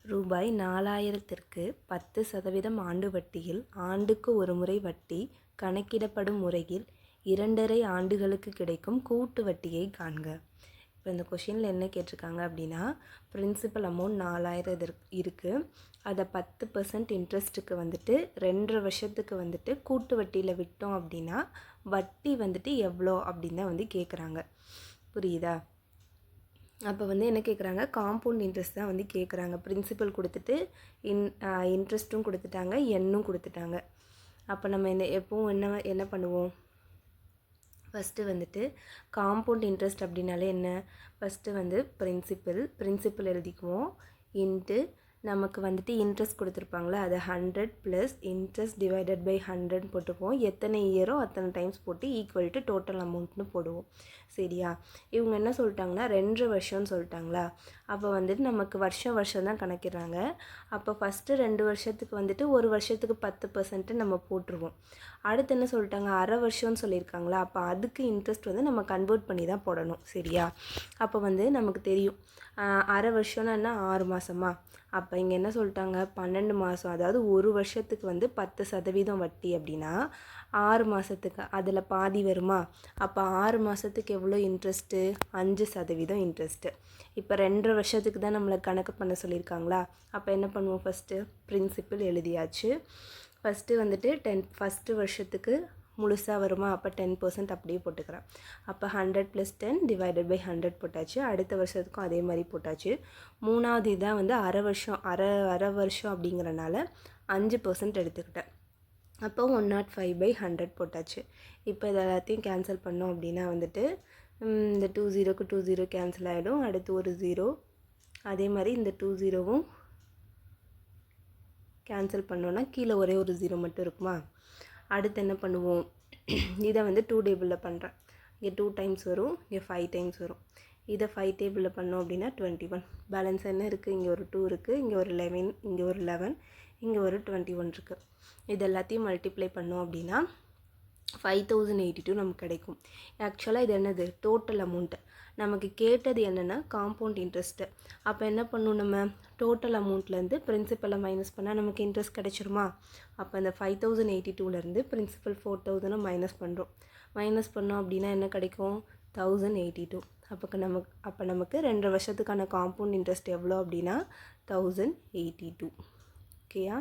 ரூபாய் 4000க்கு 10% ஆண்டு வட்டியில் ஆண்டுக்கு ஒரு முறை வட்டி கணக்கிடப்படும் முறையில் 2½ ஆண்டுகளுக்கு கிடைக்கும் கூட்டு வட்டியை காண்க. இப்போ இந்த கொஷினில் என்ன கேட்டிருக்காங்க அப்படின்னா, பிரின்சிபல் அமௌண்ட் 4000 இருக்குது, அதை 10% இன்ட்ரெஸ்ட்டுக்கு வந்துட்டு 2½ வருஷத்துக்கு வந்துட்டு கூட்டு வட்டியில் விட்டோம் அப்படின்னா வட்டி வந்துட்டு எவ்வளோ அப்படின்னு தான் வந்து கேட்குறாங்க. புரியுதா? அப்போ வந்து என்ன கேட்குறாங்க, காம்பவுண்ட் இன்ட்ரெஸ்ட் தான் வந்து கேட்குறாங்க. பிரின்சிபல் கொடுத்துட்டு இன்ட்ரெஸ்ட்டும் கொடுத்துட்டாங்க, எண்ணும் கொடுத்துட்டாங்க. அப்போ நம்ம எப்பவும் என்ன பண்ணுவோம், ஃபஸ்ட்டு வந்துட்டு காம்பவுண்ட் இன்ட்ரெஸ்ட் அப்படின்னாலே என்ன, ஃபஸ்ட்டு வந்து பிரின்சிபல் எழுதிக்குவோம், இன்ட்டு நமக்கு வந்துட்டு இன்ட்ரெஸ்ட் கொடுத்துருப்பாங்களே அதை 100 ப்ளஸ் இன்ட்ரெஸ்ட் டிவைடட் பை 100 போட்டுக்குவோம். எத்தனை இயரோ அத்தனை டைம்ஸ் போட்டு ஈக்குவல் டு டோட்டல் அமௌண்ட்னு போடுவோம். சரியா? இவங்க என்ன சொல்லிட்டாங்கன்னா 2½ வருஷம்னு சொல்லிட்டாங்களா. அப்போ வந்துட்டு நமக்கு வருஷம் தான் கணக்கிடுறாங்க. அப்போ ஃபஸ்ட்டு 2 வருஷத்துக்கு வந்துட்டு ஒரு வருஷத்துக்கு 10% நம்ம போட்டுருவோம். அடுத்து என்ன சொல்லிட்டாங்க, அரை வருஷம்னு சொல்லியிருக்காங்களா. அப்போ அதுக்கு இன்ட்ரெஸ்ட் வந்து நம்ம கன்வெர்ட் பண்ணி தான் போடணும். சரியா? அப்போ வந்து நமக்கு தெரியும் அரை வருஷம்னா என்ன, 6 மாதமா. அப்போ இங்கே என்ன சொல்லிட்டாங்க, 12 மாதம், அதாவது ஒரு வருஷத்துக்கு வந்து 10% வட்டி அப்படின்னா 6 மாதத்துக்கு அதில் பாதி வருமா. அப்போ 6 மாதத்துக்கு எவ்வளோ இன்ட்ரெஸ்ட்டு, 5% இன்ட்ரெஸ்ட்டு. இப்போ 2½ வருஷத்துக்கு தான் நம்மளை கணக்கு பண்ண சொல்லியிருக்காங்களா. அப்போ என்ன பண்ணுவோம், ஃபஸ்ட்டு பிரின்சிபல் எழுதியாச்சு. ஃபஸ்ட்டு வந்துட்டு ஃபஸ்ட்டு வருஷத்துக்கு முழுசாக வருமா. அப்போ 10% அப்படியே போட்டுக்கிறேன். அப்போ 100 + 10 டிவைடட் பை 100 போட்டாச்சு. அடுத்த வருஷத்துக்கும் அதே மாதிரி போட்டாச்சு. மூணாவது இதான் வந்து அரை வருஷம் அப்படிங்கிறனால 5% எடுத்துக்கிட்டேன். அப்போ 105/100 போட்டாச்சு. இப்போ இது எல்லாத்தையும் கேன்சல் பண்ணோம் அப்படின்னா வந்துட்டு இந்த 2 0க்கு 2 0 கேன்சல் ஆகிடும். அடுத்து ஒரு 0, அதே மாதிரி இந்த 2 0வும் கேன்சல் பண்ணோன்னா கீழே ஒரே ஒரு 0 மட்டும் இருக்குமா. அடுத்து என்ன பண்ணுவோம், இதை வந்து 2 டேபிளில் பண்ணுறேன். இங்கே 2 டைம்ஸ் வரும், இங்கே 5 டைம்ஸ் வரும். இதை 5 டேபிளில் பண்ணோம் அப்படின்னா 21. பேலன்ஸ் என்ன இருக்குது, இங்கே ஒரு 2 இருக்குது, இங்கே ஒரு 11, இங்கே ஒரு 11, இங்கே ஒரு 21 இருக்குது. இது எல்லாத்தையும் மல்டிப்ளை பண்ணோம் அப்படின்னா 5082 நமக்கு கிடைக்கும். ஆக்சுவலாக இது என்னது, டோட்டல் அமௌண்ட்டு. நமக்கு கேட்டது என்னென்னா காம்பவுண்ட் இன்ட்ரெஸ்ட்டு. அப்போ என்ன பண்ணணும், நம்ம டோட்டல் அமௌண்ட்லேருந்து பிரின்சிபலை மைனஸ் பண்ணால் நமக்கு இன்ட்ரெஸ்ட் கிடைச்சிருமா. அப்போ இந்த 5082லேருந்து பிரின்சிபல் 4000 மைனஸ் பண்ணுறோம். மைனஸ் பண்ணோம் அப்படின்னா என்ன கிடைக்கும், 1082. அப்போ நமக்கு 2½ வருஷத்துக்கான காம்பவுண்ட் இன்ட்ரெஸ்ட் எவ்வளோ அப்படின்னா 1082. ஓகேயா?